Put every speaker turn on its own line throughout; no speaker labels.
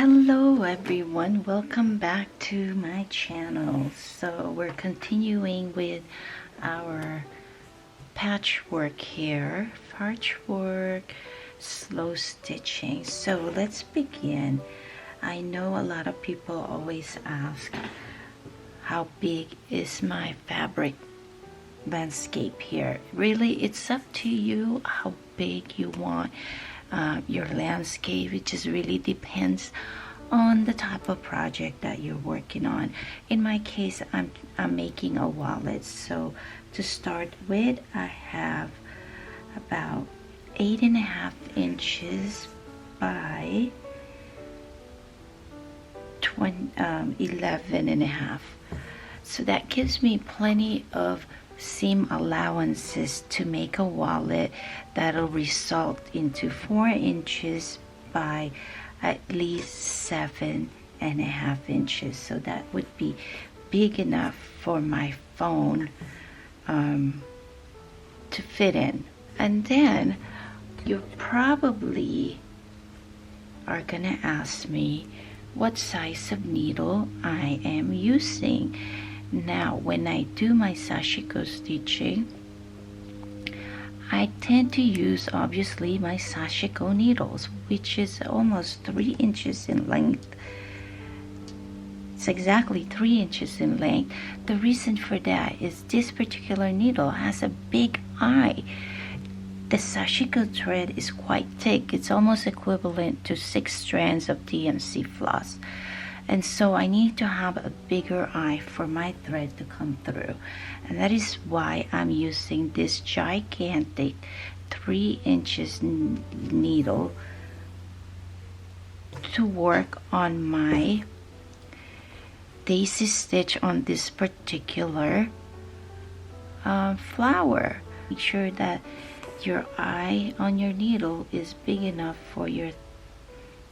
Hello everyone, welcome back to my channel. So we're continuing with our patchwork here, patchwork slow stitching. So let's begin. I know a lot of people always ask, how big is my fabric landscape here? Really, it's up to you how big you want your landscape. It just really depends on the type of project that you're working on. In my case, I'm making a wallet. So to start with, I have about 8.5 inches by 11.5. So that gives me plenty of seam allowances to make a wallet that'll result into 4 inches by at least 7.5 inches. So that would be big enough for my phone to fit in. And then you probably are gonna ask me what size of needle I am using. Now, when I do my sashiko stitching, I tend to use obviously my sashiko needles, which is almost 3 inches in length. It's exactly 3 inches in length. The reason for that is this particular needle has a big eye. The sashiko thread is quite thick. It's almost equivalent to 6 strands of DMC floss. And so I need to have a bigger eye for my thread to come through. And that is why I'm using this gigantic 3 inches needle to work on my daisy stitch on this particular flower. Make sure that your eye on your needle is big enough for your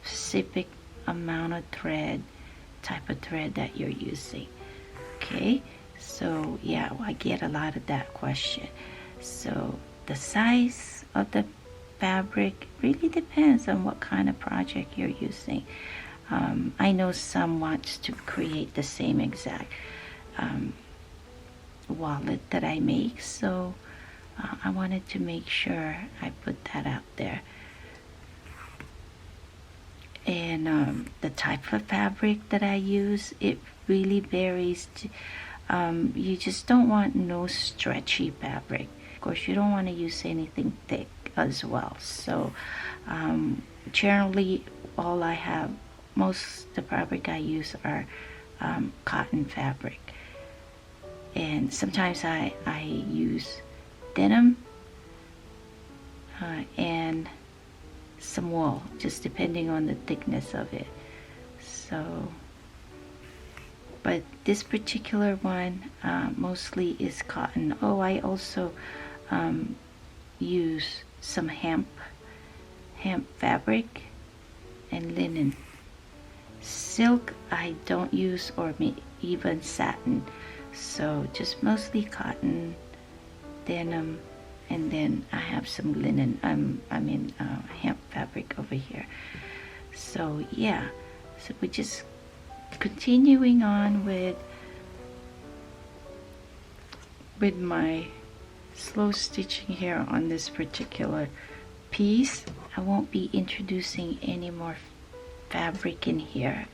specific amount of thread, type of thread that you're using. Okay, so yeah, I get a lot of that question. So the size of the fabric really depends on what kind of project you're using. I know some want to create the same exact wallet that I make, so I wanted to make sure I put that out there. And the type of fabric that I use, it really varies. You just don't want no stretchy fabric. Of course, you don't want to use anything thick as well. So generally, most the fabric I use are cotton fabric. And sometimes I use denim and some wool, just depending on the thickness of it. So, but this particular one mostly is cotton. Oh, I also use some hemp fabric and linen. Silk I don't use, or even satin. So just mostly cotton, denim, and then I have some linen, hemp fabric over here. So yeah, so we're just continuing on with my slow stitching here on this particular piece. I won't be introducing any more fabric in here.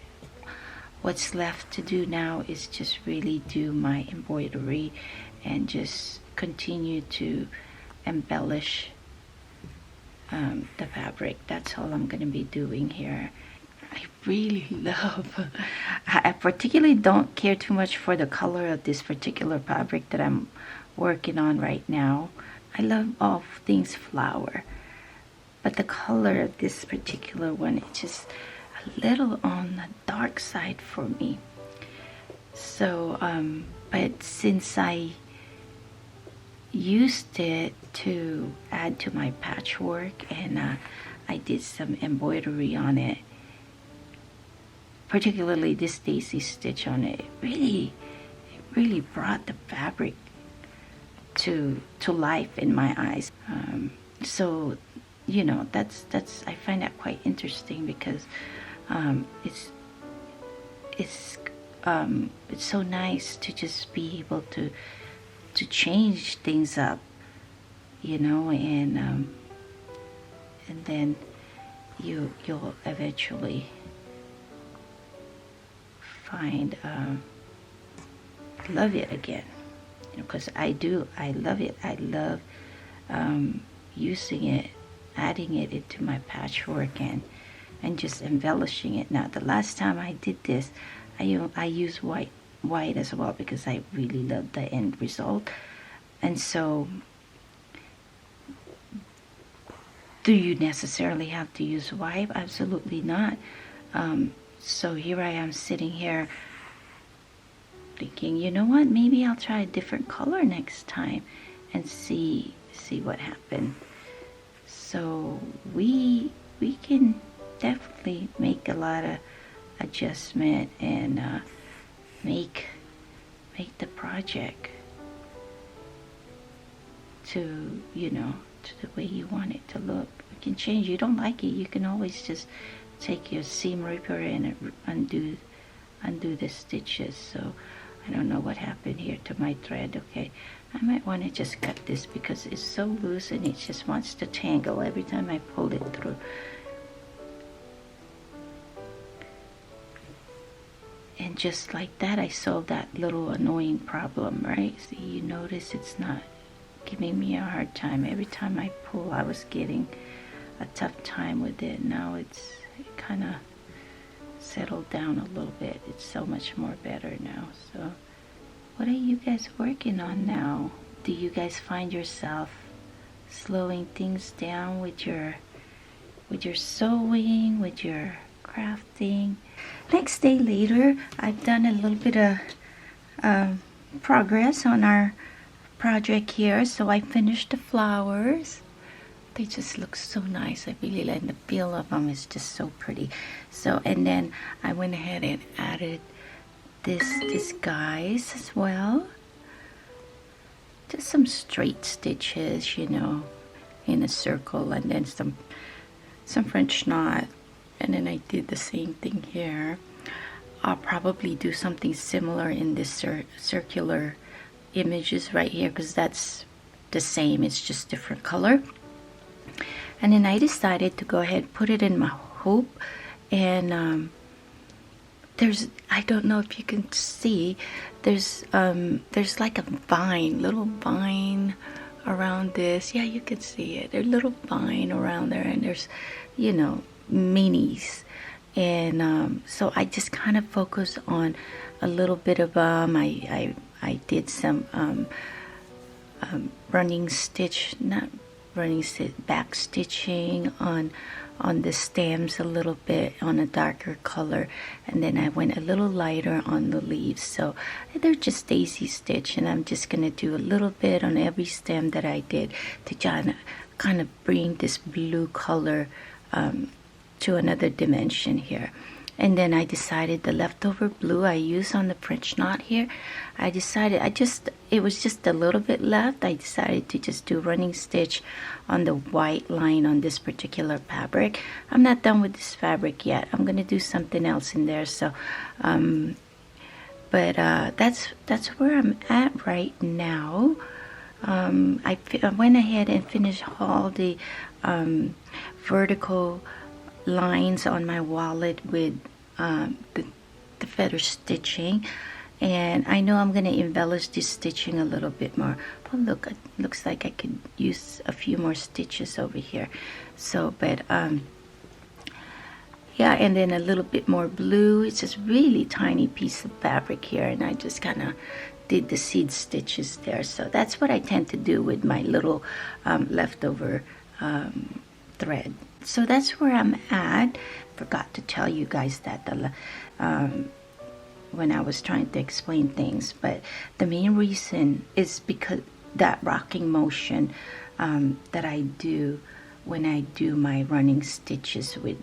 What's left to do now is just really do my embroidery and just continue to embellish the fabric. That's all I'm going to be doing here. I really love, I particularly don't care too much for the color of this particular fabric that I'm working on right now. I love all things flower, but the color of this particular one is just a little on the dark side for me. So but since I used it to add to my patchwork, and I did some embroidery on it, particularly this daisy stitch on it, it really brought the fabric to life in my eyes. So you know, that's I find that quite interesting, because it's so nice to just be able to change things up, you know, and then you'll eventually find love it again, you know, because I love it. I love using it, adding it into my patchwork and just embellishing it. Now the last time I did this, I used white as well because I really love the end result. And so, do you necessarily have to use white? Absolutely not. So here I am sitting here thinking, you know what, maybe I'll try a different color next time and see what happened. So we can definitely make a lot of adjustment and make the project to, you know, to the way you want it to look. You can change. You don't like it, you can always just take your seam ripper and undo the stitches. So I don't know what happened here to my thread. Okay, I might want to just cut this because it's so loose and it just wants to tangle every time I pull it through. And just like that, I solved that little annoying problem, right? See, you notice it's not giving me a hard time. Every time I pull, I was getting a tough time with it. Now it kind of settled down a little bit. It's so much more better now. So what are you guys working on now? Do you guys find yourself slowing things down with your sewing, with your crafting? Next day later, I've done a little bit of progress on our project here. So I finished the flowers. They just look so nice. I really like the feel of them. It's just so pretty. So, and then I went ahead and added this guys as well. Just some straight stitches, you know, in a circle, and then some French knot. And then I did the same thing here. I'll probably do something similar in this circular images right here because that's the same, it's just different color. And then I decided to go ahead and put it in my hoop, and I don't know if you can see, there's like a little vine around this. Yeah, you can see it. There's a little vine around there, and there's, you know, minis. And so I just kind of focus on a little bit of I did some back stitching on the stems a little bit on a darker color, and then I went a little lighter on the leaves. So they're just daisy stitch, and I'm just gonna do a little bit on every stem that I did to kind of bring this blue color to another dimension here. And then I decided the leftover blue I used on the French knot here, it was just a little bit left. I decided to just do running stitch on the white line on this particular fabric. I'm not done with this fabric yet. I'm gonna do something else in there. So that's where I'm at right now. I went ahead and finished all the vertical lines on my wallet with the feather stitching, and I know I'm going to embellish this stitching a little bit more. Oh look, it looks like I could use a few more stitches over here. So but yeah, and then a little bit more blue. It's just really tiny piece of fabric here, and I just kind of did the seed stitches there. So that's what I tend to do with my little leftover thread. So that's where I'm at. Forgot to tell you guys that when I was trying to explain things, but the main reason is because that rocking motion that I do when I do my running stitches with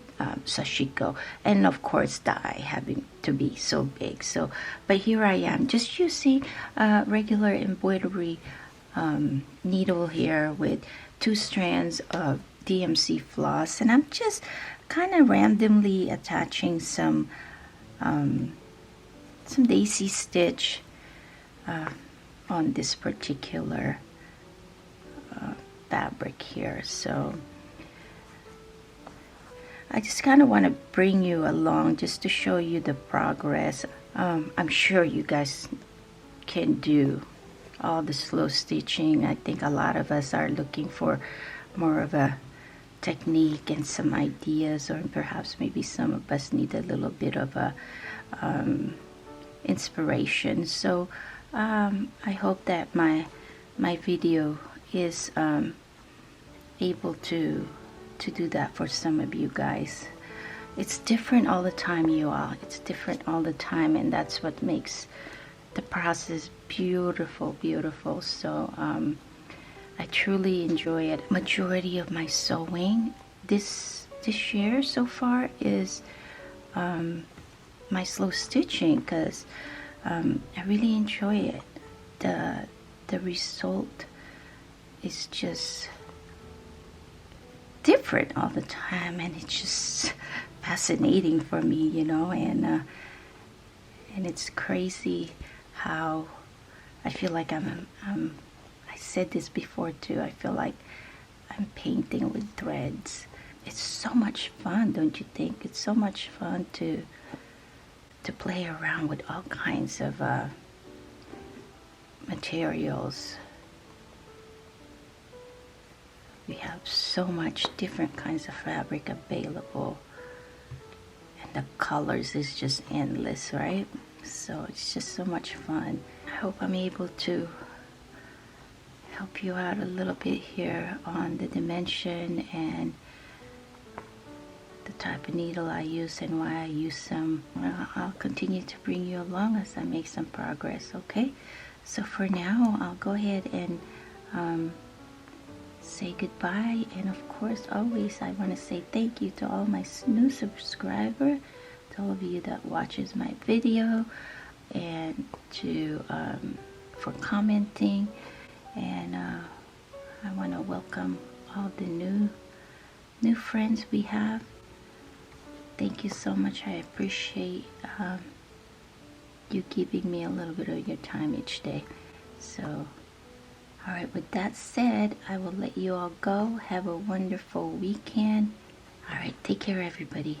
sashiko, and of course the eye having to be so big. So but here I am just using regular embroidery needle here with 2 strands of DMC floss, and I'm just kind of randomly attaching some daisy stitch on this particular fabric here. So I just kind of want to bring you along just to show you the progress. I'm sure you guys can do all the slow stitching. I think a lot of us are looking for more of a technique and some ideas, or perhaps maybe some of us need a little bit of a inspiration. So I hope that my video is able to do that for some of you guys. It's different all the time, you all. It's different all the time, and that's what makes the process beautiful, beautiful. So I truly enjoy it. Majority of my sewing this year so far is my slow stitching, because I really enjoy it. The result is just different all the time, and it's just fascinating for me, you know. And it's crazy how I feel like I said this before too, I feel like I'm painting with threads. It's so much fun, don't you think? It's so much fun to play around with all kinds of materials. We have so much different kinds of fabric available, and the colors is just endless, right? So it's just so much fun. I hope I'm able to help you out a little bit here on the dimension and the type of needle I use and why I use them. I'll continue to bring you along as I make some progress, okay? So for now, I'll go ahead and say goodbye. And of course, always I want to say thank you to all my new subscribers, to all of you that watches my video, and to for commenting. And I want to welcome all the new friends we have. Thank you so much. I appreciate you giving me a little bit of your time each day. So all right, with that said, I will let you all go. Have a wonderful weekend. All right, take care, everybody.